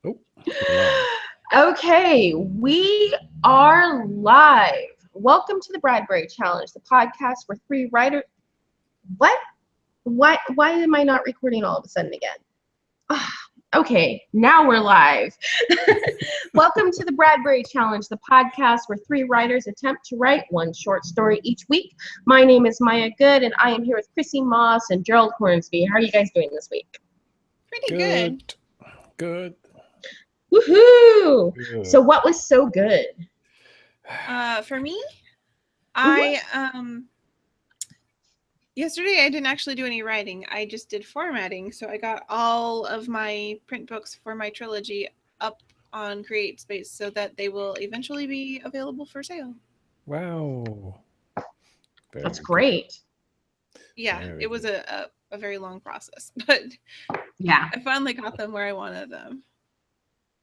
Oh, live. Okay, we are live. Welcome to the Bradbury Challenge, the podcast where three writers. What? Why am I not recording all of a sudden again? Okay, now we're live. Welcome to the Bradbury Challenge, the podcast where three writers attempt to write one short story each week. My name is Maya Good, and I am here with Chrissy Moss and Gerald Hornsby. How are you guys doing this week? Pretty good. Good. Woohoo! Good. So what was so good? For me, I yesterday I didn't actually do any writing. I just did formatting. So I got all of my print books for my trilogy up on CreateSpace so that they will eventually be available for sale. Wow. That's great. Yeah, Very it was good. a very long process, but Yeah, I finally got them where I wanted them.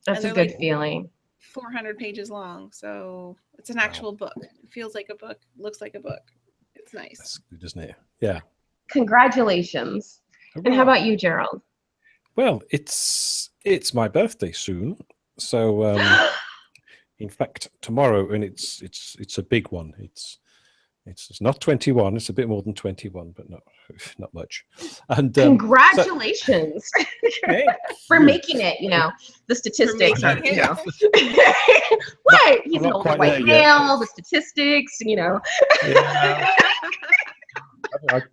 that's a And good they're feeling. 400 pages long, so it's an actual book. It feels like a book, looks like a book. It's nice. That's good, isn't it? Yeah. Congratulations. And how about you, Gerald? Well, it's my birthday soon, so in fact tomorrow, and it's a big one. It's not 21. It's a bit more than 21, but not much. And congratulations for making it. You know the statistics are. making You know, what? He's an not older quite white there yet. male. The statistics. You know. Yeah. I've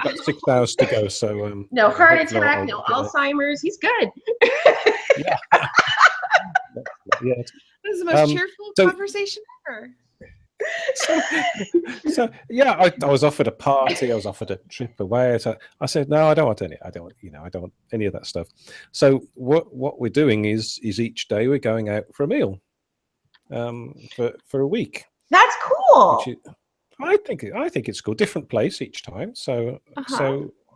got 6 hours to go, so No heart hopefully attack. I'll No get there. Alzheimer's. He's good. Yeah. Yeah. This is the most cheerful conversation ever. So yeah, I was offered a party. I was offered a trip away. So I said, no, I don't want any. I don't want any of that stuff. So what we're doing is each day we're going out for a meal, for a week. That's cool. I think it's cool. Different place each time. So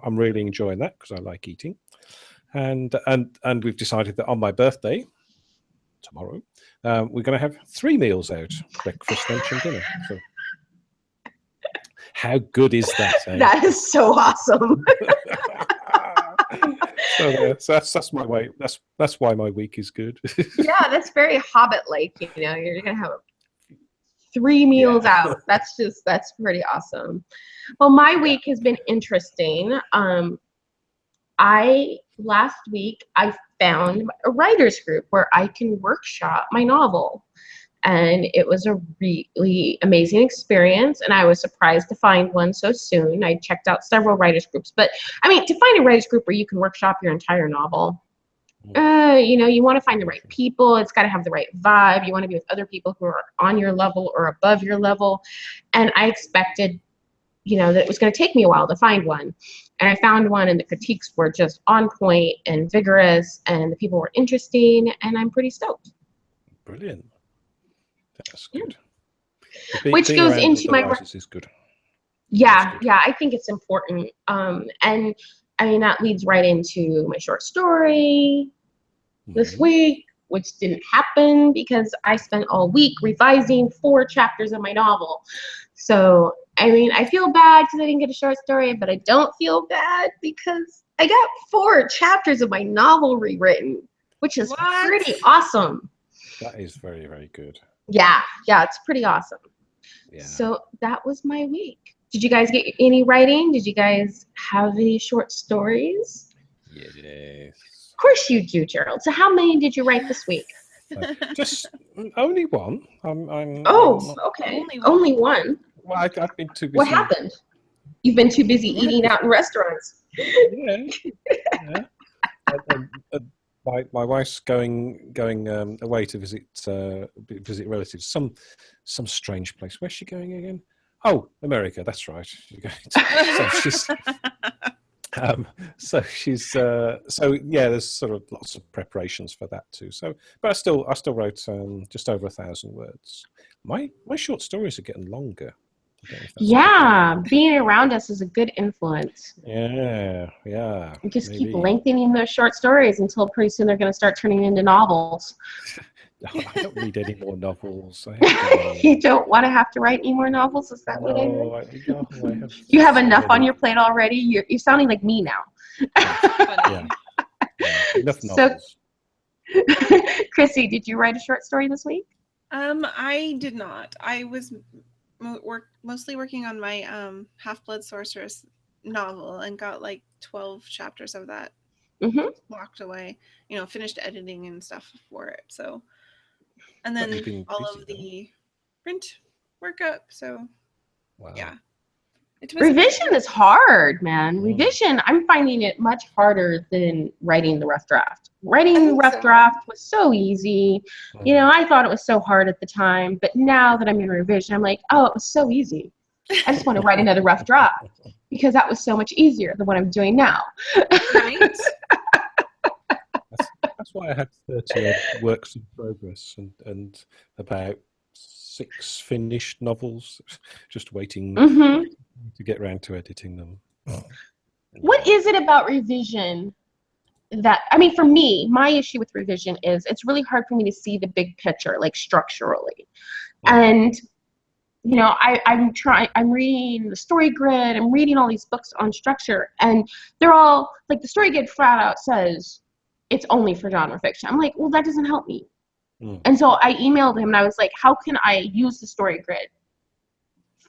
I'm really enjoying that because I like eating, and we've decided that on my birthday tomorrow, we're going to have 3 meals out: breakfast, lunch, and dinner. So, how good is that? Eh? That is so awesome. So that's my way. That's why my week is good. Yeah, that's very Hobbit-like. You know, you're gonna have 3 meals out. That's pretty awesome. Well, my week has been interesting. Last week I found a writers group where I can workshop my novel, and it was a really amazing experience, and I was surprised to find one so soon. I checked out several writers groups, but I mean, to find a writers group where you can workshop your entire novel, you know, you want to find the right people. It's got to have the right vibe. You want to be with other people who are on your level or above your level, and I expected, you know, that it was going to take me a while to find one. And I found one, and the critiques were just on point and vigorous, and the people were interesting, and I'm pretty stoked. Brilliant. That's good. Which goes into my writers is good. Yeah, I think it's important. And I mean, that leads right into my short story this week, which didn't happen because I spent all week revising 4 chapters of my novel. So, I mean, I feel bad because I didn't get a short story, but I don't feel bad because I got 4 chapters of my novel rewritten, which is pretty awesome. That is very, very good. Yeah, it's pretty awesome. Yeah. So that was my week. Did you guys get any writing? Did you guys have any short stories? Yes. Of course you do, Gerald. So how many did you write this week? Just only one. Okay. Only one. Well, I've been too busy. What happened? You've been too busy eating out in restaurants. Yeah. My wife's going away to visit relatives. Some strange place. Where's she going again? Oh, America. That's right. She's going to, there's sort of lots of preparations for that too. So, but I still wrote just over 1,000 words. My short stories are getting longer. Yeah, being around us is a good influence. Yeah. You just keep lengthening those short stories until pretty soon they're going to start turning into novels. No, I don't read any more novels. You don't want to have to write any more novels? Is that what I heard? You have enough on your plate already? You're sounding like me now. Yeah. Enough novels. Chrissy, did you write a short story this week? I did not. I was mostly working on my Half-Blood Sorceress novel and got like 12 chapters of that locked away. You know, finished editing and stuff for it. So, and then all of the print work up. So, yeah. Revision is hard, man. Revision, I'm finding it much harder than writing the rough draft. Writing the rough draft was so easy. You know, I thought it was so hard at the time, but now that I'm in revision, I'm like, oh, it was so easy. I just want to write another rough draft because that was so much easier than what I'm doing now. Right? That's why I had 30 odd works in progress and about 6 finished novels, just waiting to get around to editing them. What is it about revision that, I mean, for me, my issue with revision is it's really hard for me to see the big picture, like structurally. And, you know, I'm reading the Story Grid, I'm reading all these books on structure, and they're all, like, the Story Grid flat out says it's only for genre fiction. I'm like, well, that doesn't help me. And so I emailed him and I was like, how can I use the Story Grid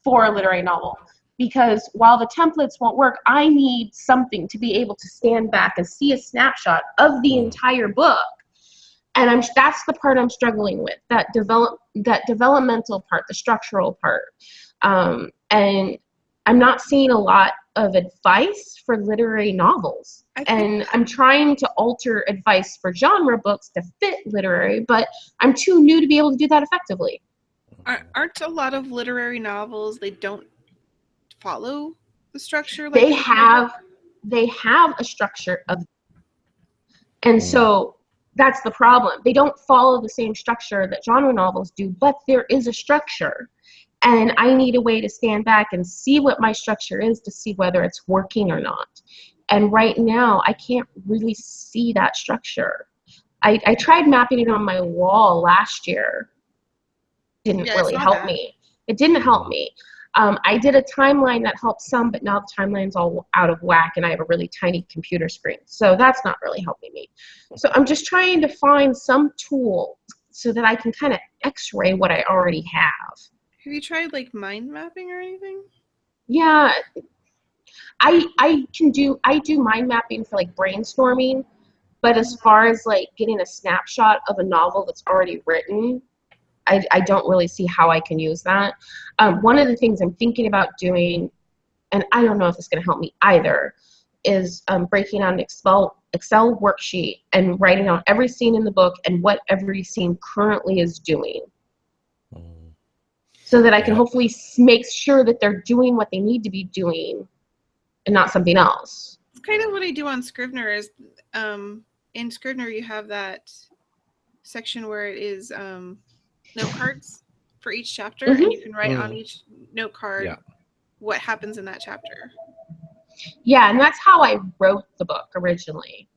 for a literary novel? Because while the templates won't work, I need something to be able to stand back and see a snapshot of the entire book. And that's the part I'm struggling with, that developmental part, the structural part. And I'm not seeing a lot of advice for literary novels. And I'm trying to alter advice for genre books to fit literary, but I'm too new to be able to do that effectively. Aren't a lot of literary novels, they don't follow the structure? Like they have a structure and so that's the problem. They don't follow the same structure that genre novels do, but there is a structure. And I need a way to stand back and see what my structure is to see whether it's working or not. And right now, I can't really see that structure. I tried mapping it on my wall last year. Didn't really help me. It didn't help me. I did a timeline that helped some, but now the timeline's all out of whack and I have a really tiny computer screen. So that's not really helping me. So I'm just trying to find some tool so that I can kind of x-ray what I already have. Have you tried like mind mapping or anything? Yeah, I do mind mapping for like brainstorming, but as far as like getting a snapshot of a novel that's already written, I don't really see how I can use that. One of the things I'm thinking about doing, and I don't know if it's going to help me either, is breaking out an Excel worksheet and writing out every scene in the book and what every scene currently is doing. So that I can hopefully make sure that they're doing what they need to be doing and not something else. It's kind of what I do on Scrivener is, in Scrivener you have that section where it is note cards for each chapter, and you can write on each note card what happens in that chapter. Yeah, and that's how I wrote the book originally.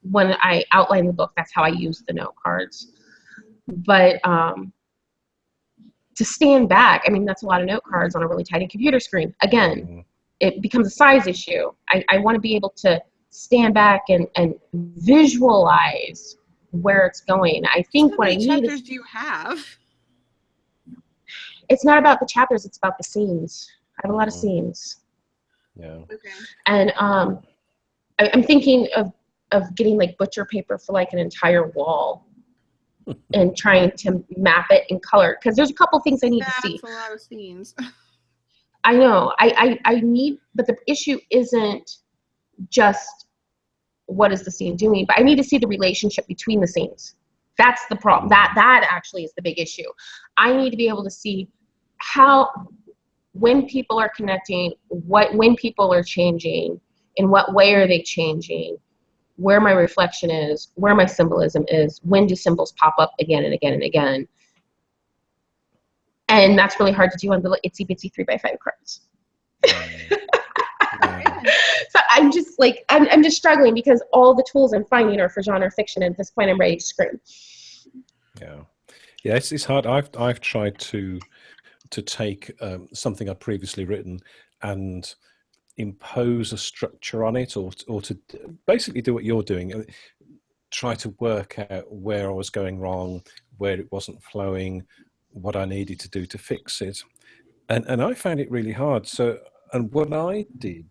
When I outlined the book, that's how I used the note cards. But to stand back, I mean, that's a lot of note cards on a really tiny computer screen. Again, it becomes a size issue. I want to be able to stand back and visualize where it's going. I think what I need is... How many chapters do you have? It's not about the chapters, it's about the scenes. I have a lot of scenes. Yeah. Okay. And I'm thinking of getting like butcher paper for like an entire wall and trying to map it in color, because there's a couple things I need to see. That's a lot of scenes. I know. I need, but the issue isn't just what is the scene doing, but I need to see the relationship between the scenes. That's the problem. That actually is the big issue. I need to be able to see when people are connecting, when people are changing, in what way are they changing, where my reflection is, where my symbolism is, when do symbols pop up again and again and again. And that's really hard to do on the itsy bitsy 3x5 cards. So I'm just like, I'm just struggling because all the tools I'm finding are for genre fiction, and at this point I'm ready to scream. Yeah, it's hard. I've tried to take something I've previously written and impose a structure on it, or to basically do what you're doing. try to work out where I was going wrong, where it wasn't flowing, what I needed to do to fix it. And I found it really hard. So, and what I did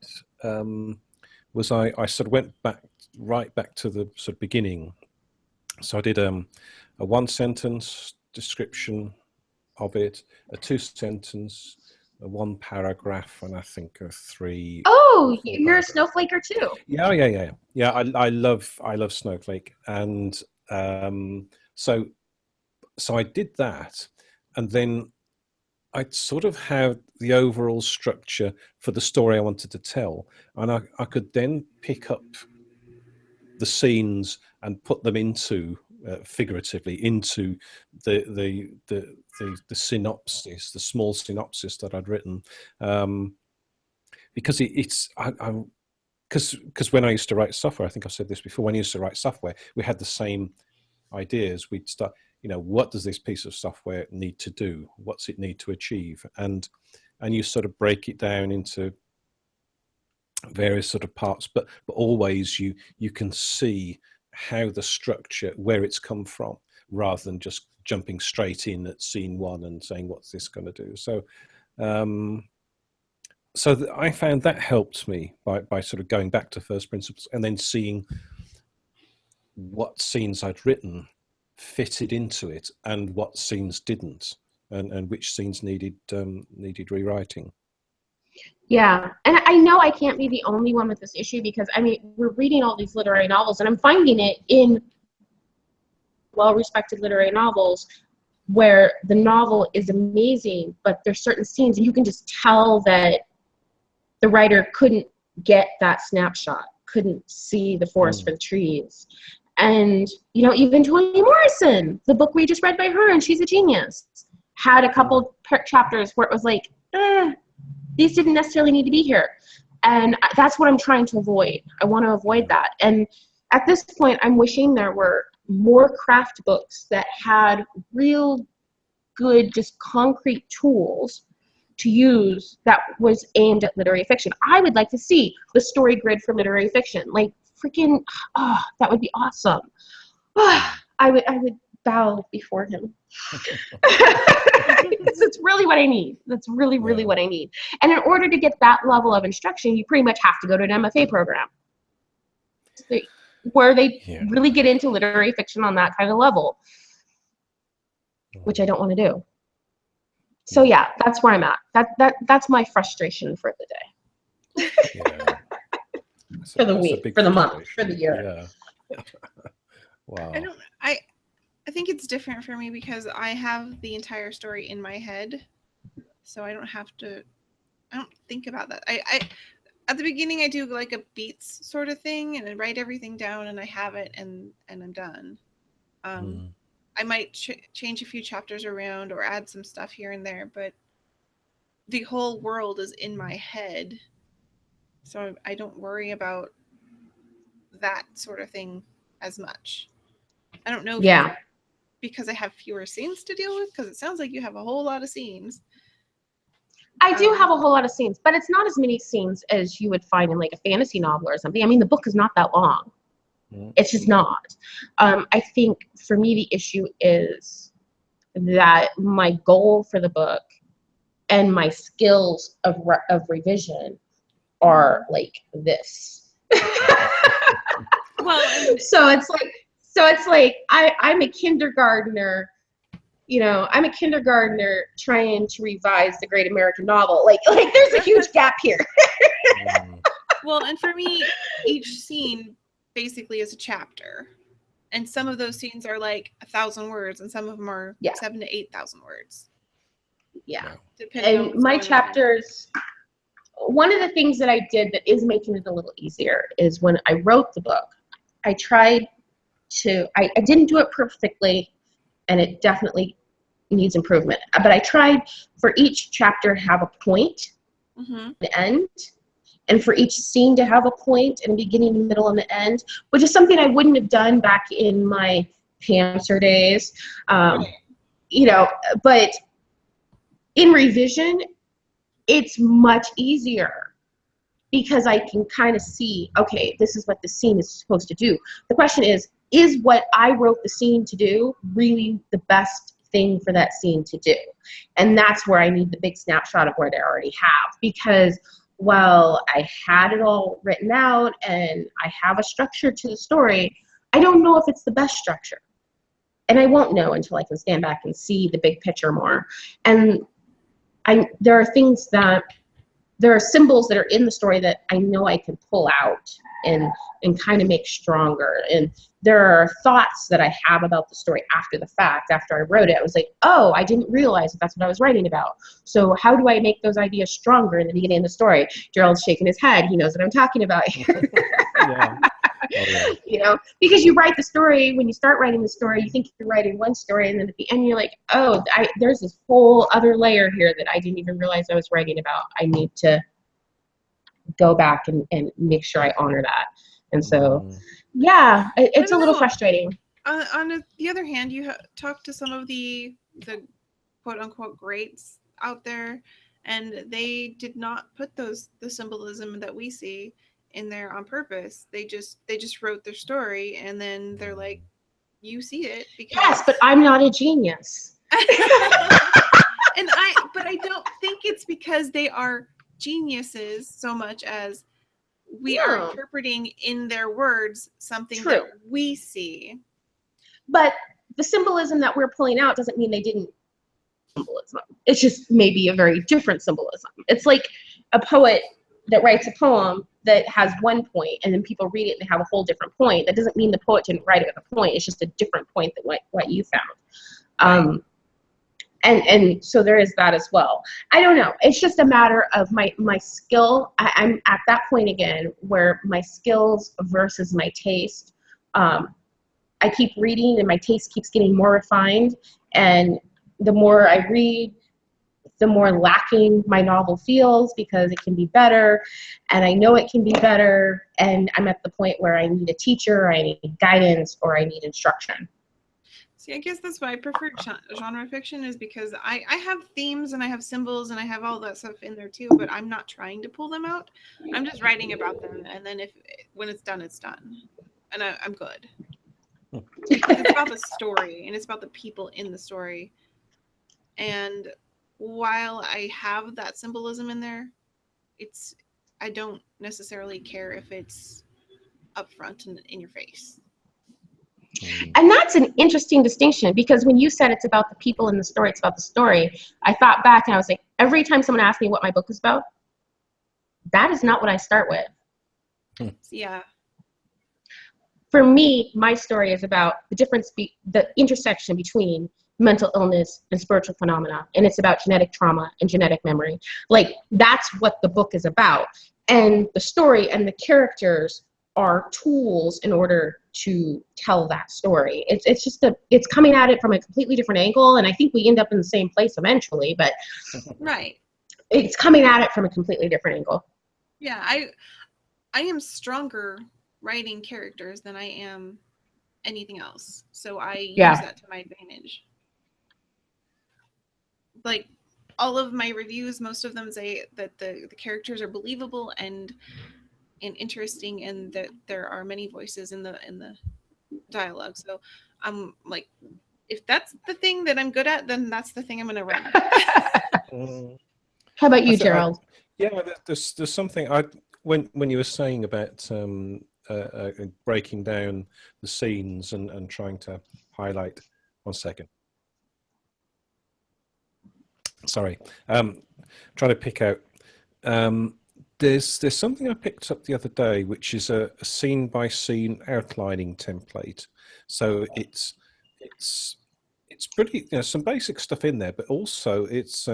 was I sort of went right back to the sort of beginning. So I did a one sentence description of it, a 2-sentence, a 1 paragraph, and I think a 3. Oh, you're a snowflaker too. Yeah. I love Snowflake, and so I did that, and then I sort of had the overall structure for the story I wanted to tell, and I could then pick up the scenes and put them into figuratively into the synopsis, the small synopsis that I'd written, because because when I used to write software, I think I've said this before, when I used to write software, we had the same ideas. We'd start, what does this piece of software need to do? What's it need to achieve? And you sort of break it down into various sort of parts, but always you can see how the structure, where it's come from, rather than just jumping straight in at scene 1 and saying, what's this going to do? So I found that helped me by sort of going back to first principles and then seeing what scenes I'd written fitted into it and what scenes didn't, and which scenes needed rewriting. Yeah, and I know I can't be the only one with this issue, because I mean, we're reading all these literary novels, and I'm finding it in well-respected literary novels where the novel is amazing, but there's certain scenes and you can just tell that the writer couldn't get that snapshot, couldn't see the forest for the trees. And, even Toni Morrison, the book we just read by her, and she's a genius, had a couple chapters where it was like, these didn't necessarily need to be here. And that's what I'm trying to avoid. I want to avoid that. And at this point, I'm wishing there were more craft books that had real good, just concrete tools to use that was aimed at literary fiction. I would like to see the story grid for literary fiction. Like, freaking, that would be awesome. I would bow before him. It's really what I need. That's really what I need. And in order to get that level of instruction, you pretty much have to go to an MFA program where they really get into literary fiction on that kind of level, which I don't want to do. So yeah, that's where I'm at. That's my frustration for the day. For the week, for the month, for the year. Yeah. Wow. I think it's different for me because I have the entire story in my head, so I don't think about that. I at the beginning I do like a beats sort of thing, and I write everything down and I have it, and I'm done. I might change a few chapters around or add some stuff here and there, but the whole world is in my head, so I don't worry about that sort of thing as much. I don't know if because I have fewer scenes to deal with, because it sounds like you have a whole lot of scenes. I do have a whole lot of scenes, but it's not as many scenes as you would find in like a fantasy novel or something. I mean, the book is not that long. It's just not. I think for me the issue is that my goal for the book and my skills of revision are like this. Well, so it's like I'm a kindergartner, I'm a kindergartner trying to revise the Great American Novel. Like there's a huge gap here. Well, and for me, each scene basically is a chapter, and some of those scenes are like 1,000 words, and some of them are 7,000 to 8,000 words. Yeah, and my chapters. One of the things that I did that is making it a little easier is when I wrote the book, I tried to. I didn't do it perfectly, and it definitely needs improvement. But I tried for each chapter to have a point, the end. And for each scene to have a point and a beginning, a middle, and the end, which is something I wouldn't have done back in my pantser days, but in revision, it's much easier because I can kind of see, okay, this is what the scene is supposed to do. The question is is what I wrote the scene to do really the best thing for that scene to do? And that's where I need the big snapshot of what I already have, because while I had it all written out and I have a structure to the story, I don't know if it's the best structure. And I won't know until I can stand back and see the big picture more. And there are things that, there are symbols that are in the story that I know I can pull out and kind of make stronger. And there are thoughts that I have about the story after the fact. After I wrote it, I was like, oh, I didn't realize that that's what I was writing about. So how do I make those ideas stronger in the beginning of the story? Gerald's shaking his head. He knows what I'm talking about here. Yeah. Oh, yeah. You know, because you write the story, when you start writing the story, you think you're writing one story, and then at the end you're like, oh, there's this whole other layer here that I didn't even realize I was writing about. I need to go back and make sure I honor that. And so, yeah, it's a little frustrating. On the other hand, you talked to some of the quote unquote greats out there, and they did not put the symbolism that we see in there on purpose. They just wrote their story, and then they're like, you see it because yes, but I'm not a genius. But I don't think it's because they are geniuses so much as we are interpreting in their words something that we see. But the symbolism that we're pulling out doesn't mean they didn't symbolism. It's just maybe a very different symbolism. It's like a poet that writes a poem that has one point, and then people read it and they have a whole different point. That doesn't mean the poet didn't write it with a point. It's just a different point than what you found. And so there is that as well. I don't know. It's just a matter of my skill. I'm at that point again where my skills versus my taste. I keep reading and my taste keeps getting more refined. And the more I read, the more lacking my novel feels, because it can be better. And I know it can be better. And I'm at the point where I need a teacher, I need guidance, or I need instruction. See, I guess that's why I prefer genre fiction, is because I have themes and I have symbols and I have all that stuff in there too, but I'm not trying to pull them out. I'm just writing about them, and then when it's done, it's done. And I'm good. It's about the story, and it's about the people in the story. And while I have that symbolism in there, I don't necessarily care if it's up front and in your face. And that's an interesting distinction, because when you said it's about the people in the story, it's about the story, I thought back and I was like, every time someone asked me what my book is about, that is not what I start with. Yeah. For me, my story is about the difference, the intersection between mental illness and spiritual phenomena, and it's about genetic trauma and genetic memory. Like, that's what the book is about. And the story and the characters are tools in order to tell that story. It's just it's coming at it from a completely different angle, and I think we end up in the same place eventually, but right, it's coming at it from a completely different angle. Yeah, I am stronger writing characters than I am anything else, so I use that to my advantage. Like, all of my reviews, most of them say that the characters are believable and interesting, and that there are many voices in the dialogue. So I'm like, if that's the thing that I'm good at, then that's the thing I'm going to run. How about you, Gerald? There's something when you were saying about breaking down the scenes and trying to highlight. 1 second. Sorry, trying to pick out. There's something I picked up the other day, which is a scene by scene outlining template. So it's pretty, some basic stuff in there, but also it's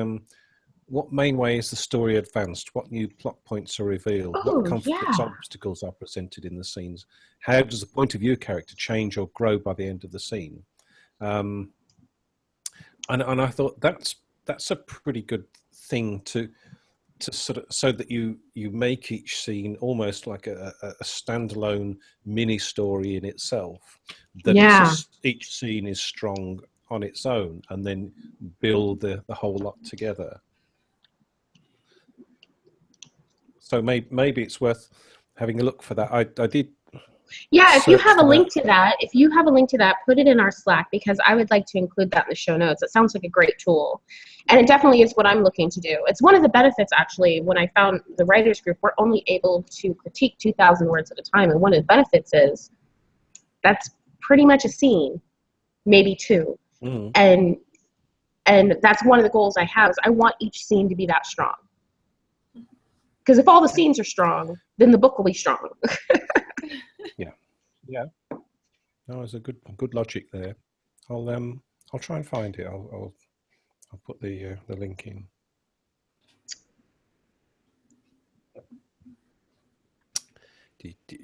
what main way is the story advanced, what new plot points are revealed, what conflicts, obstacles are presented in the scenes, how does the point of view character change or grow by the end of the scene, and I thought that's a pretty good thing to sort of, so that you make each scene almost like a standalone mini story in itself, that each scene is strong on its own, and then build the whole lot together. So maybe it's worth having a look for that. I did Yeah, if you search have a for link that. to that, put it in our Slack, because I would like to include that in the show notes. It sounds like a great tool. And it definitely is what I'm looking to do. It's one of the benefits, actually, when I found the writers group, we're only able to critique 2,000 words at a time. And one of the benefits is that's pretty much a scene, maybe two. Mm. And that's one of the goals I have, is I want each scene to be that strong. Because if all the scenes are strong, then the book will be strong. Yeah. No, there's a good logic there. I'll try and find it. I'll put the link in.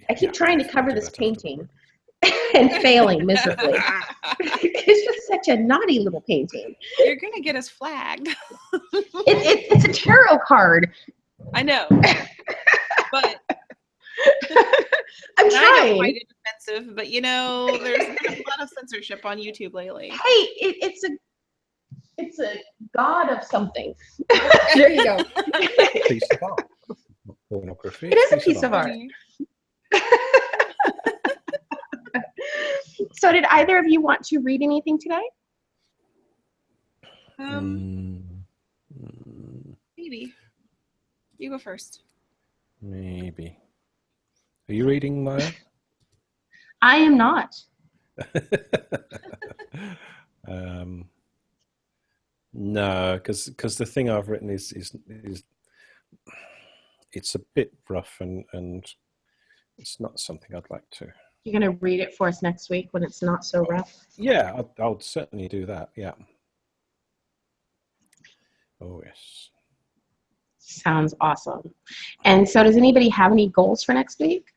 I keep trying to cover this painting and failing miserably. It's just such a naughty little painting. You're gonna get us flagged. It's a tarot card. I know, but I'm I don't trying. find it offensive. But you know, there's been a lot of censorship on YouTube lately. Hey, it's a god of something. There you go. Piece of art. Pornography. It is a piece of art. So did either of you want to read anything today? Maybe. You go first. Maybe. Are you reading, Maya? I am not. No, because the thing I've written is it's a bit rough and it's not something I'd like to. You're going to read it for us next week when it's not so rough? Yeah, I'll certainly do that. Yeah. Oh, yes. Sounds awesome. And so does anybody have any goals for next week?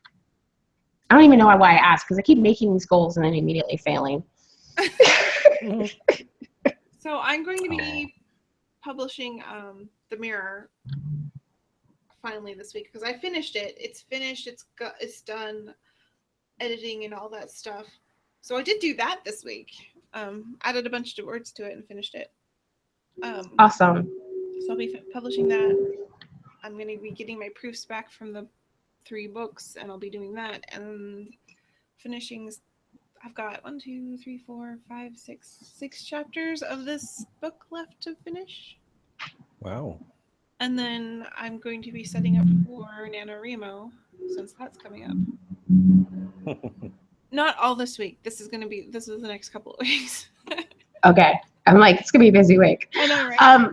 I don't even know why I asked, because I keep making these goals and then immediately failing. So I'm going to be publishing The Mirror finally this week, because I finished it. It's finished. It's done, editing and all that stuff. So I did do that this week. Added a bunch of words to it and finished it. Awesome. So I'll be publishing that. I'm going to be getting my proofs back from the 3 books, and I'll be doing that and finishing. I've got 6 chapters of this book left to finish. Wow. And then I'm going to be setting up for NaNoWriMo, since that's coming up. Not all this week. This is the next couple of weeks. Okay. I'm like, it's going to be a busy week. I know, right?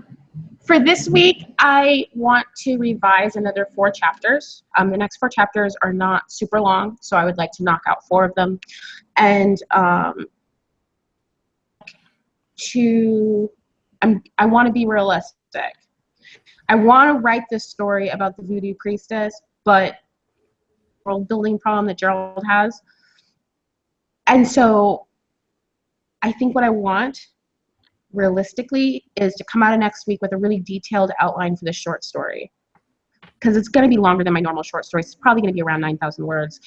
For this week, I want to revise another 4 chapters. The next 4 chapters are not super long, so I would like to knock out 4 of them. And I want to be realistic. I want to write this story about the voodoo priestess, but world building problem that Gerald has. And so I think what I want realistically is to come out of next week with a really detailed outline for the short story, because it's going to be longer than my normal short stories. It's probably going to be around 9,000 words.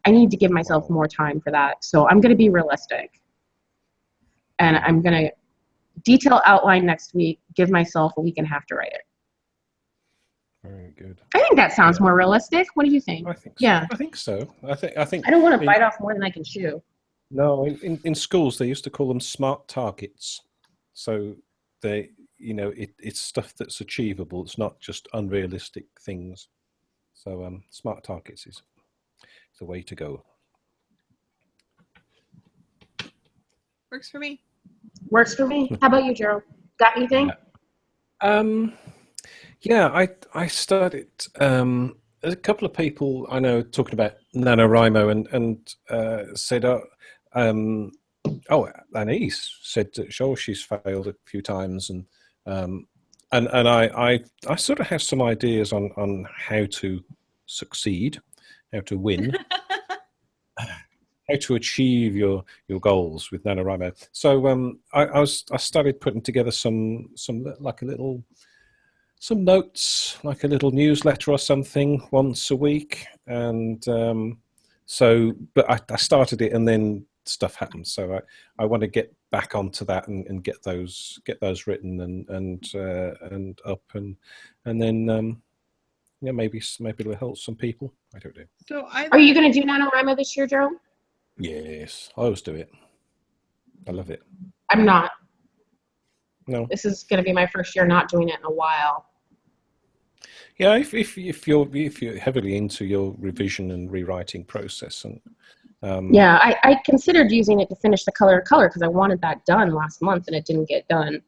I need to give myself more time for that. So I'm going to be realistic, and I'm going to detail outline next week, give myself a week and a half to write it. Very good. I think that sounds more realistic. What do you think? I think so. Yeah. I think so. I think I don't want to bite off more than I can chew. No, in schools they used to call them smart targets. So they, it's stuff that's achievable. It's not just unrealistic things. So smart targets is the way to go. Works for me. Works for me. How about you, Gerald? Got anything? Yeah, I started. There's a couple of people I know talking about NaNoWriMo and said, Anise said that she's failed a few times, and I sort of have some ideas on how to succeed, how to win, how to achieve your goals with NaNoWriMo. So I started putting together some notes, like a little newsletter or something once a week, and but I started it and then stuff happened, so I want to get back onto that and get those written and up and then yeah, maybe it'll help some people. I don't know. So Are you going to do NaNoWriMo this year, Joe? Yes, I always do it. I love it. I'm not. No. This is going to be my first year not doing it in a while. Yeah, if you're heavily into your revision and rewriting process, and yeah, I considered using it to finish the color because I wanted that done last month and it didn't get done.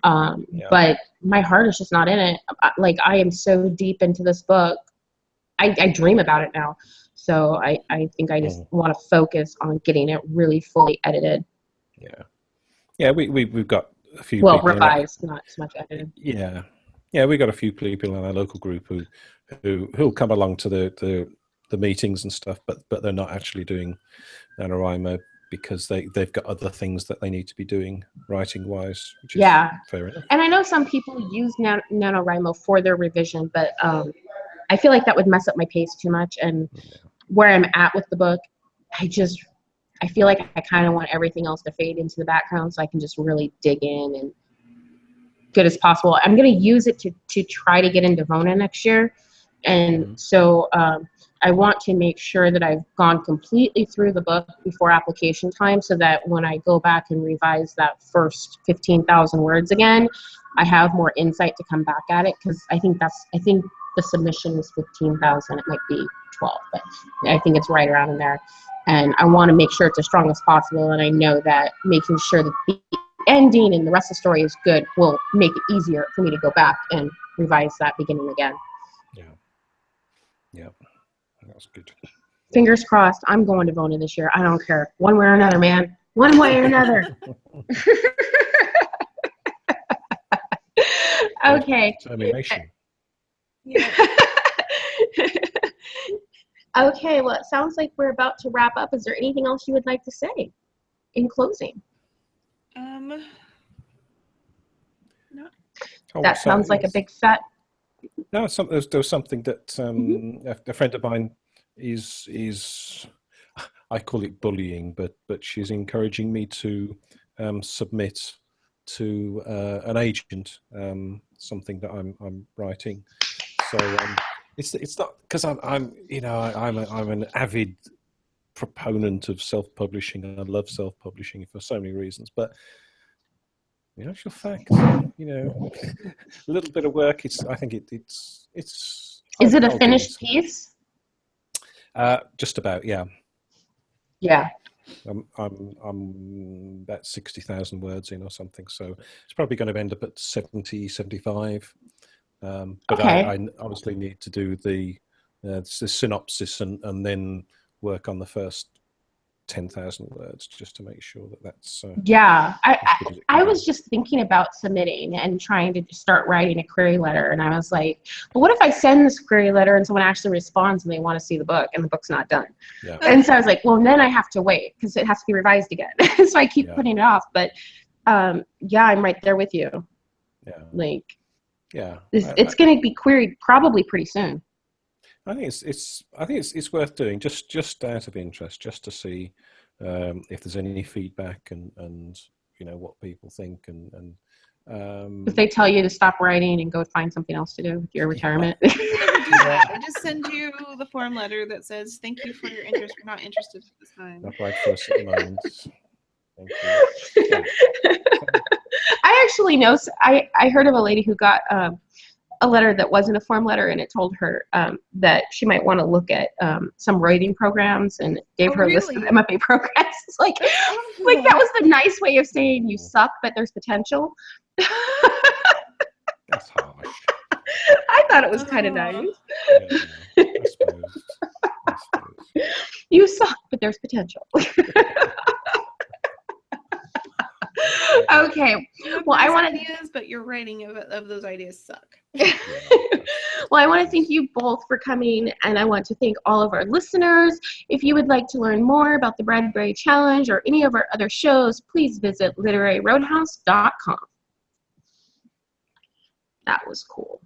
yeah. But my heart is just not in it. Like, I am so deep into this book. I dream about it now. So I think I just want to focus on getting it really fully edited. Yeah. Yeah, we've got a few well, people revised, not so much edited. Yeah. Yeah, we got a few people in our local group who'll come along to the meetings and stuff, but they're not actually doing NaNoWriMo because they've got other things that they need to be doing writing wise, which is fair enough. And I know some people use NaNoWriMo for their revision, but I feel like that would mess up my pace too much. And where I'm at with the book, I feel like I kind of want everything else to fade into the background so I can just really dig in and good as possible. I'm going to use it to try to get into Vona next year. And so I want to make sure that I've gone completely through the book before application time so that when I go back and revise that first 15,000 words again, I have more insight to come back at it, because I think the submission was 15,000. It might be 12, but I think it's right around in there. And I want to make sure it's as strong as possible. And I know that making sure that the ending and the rest of the story is good will make it easier for me to go back and revise that beginning again. Yeah, that's good. Fingers crossed. I'm going to Vona this year. I don't care. One way or another, man. One way or another. Okay. Determination. Yeah. Okay, well, it sounds like we're about to wrap up. Is there anything else you would like to say in closing? No. That sounds like a big fat. No, there's something that a friend of mine is I call it bullying, but she's encouraging me to submit to an agent something that I'm writing. So it's not because I'm an avid proponent of self-publishing, and I love self-publishing for so many reasons, but the actual fact, a little bit of work. I think it's. Is it a finished piece? Just about, yeah. Yeah. I'm about 60,000 words in or something, so it's probably going to end up at 70, 75. But okay. I obviously need to do the synopsis and then work on the first 10,000 words just to make sure that's yeah. I was just thinking about submitting and trying to just start writing a query letter, and I was like, well, what if I send this query letter and someone actually responds and they want to see the book and the book's not done? Yeah. And so I was like, well, then I have to wait because it has to be revised again. So I keep putting it off, but yeah, I'm right there with you. Yeah. Like, yeah, it's going to be queried probably pretty soon. I think it's worth doing just out of interest, just to see if there's any feedback and what people think and if they tell you to stop writing and go find something else to do with your retirement. I just send you the form letter that says thank you for your interest. We're not interested at this time. Not right for us at the moment. Thank you. Yeah. I actually know. I heard of a lady who got a letter that wasn't a form letter, and it told her that she might want to look at some writing programs, and gave her a list of MFA programs. It's like that was the nice way of saying you suck, but there's potential. That's harsh. I thought it was kind of nice. Yeah, I suppose. You suck, but there's potential. Okay. Well, I want ideas, but your writing of those ideas suck. Well, I want to thank you both for coming, and I want to thank all of our listeners. If you would like to learn more about the Bradbury Challenge or any of our other shows, please visit literaryroadhouse.com. That was cool.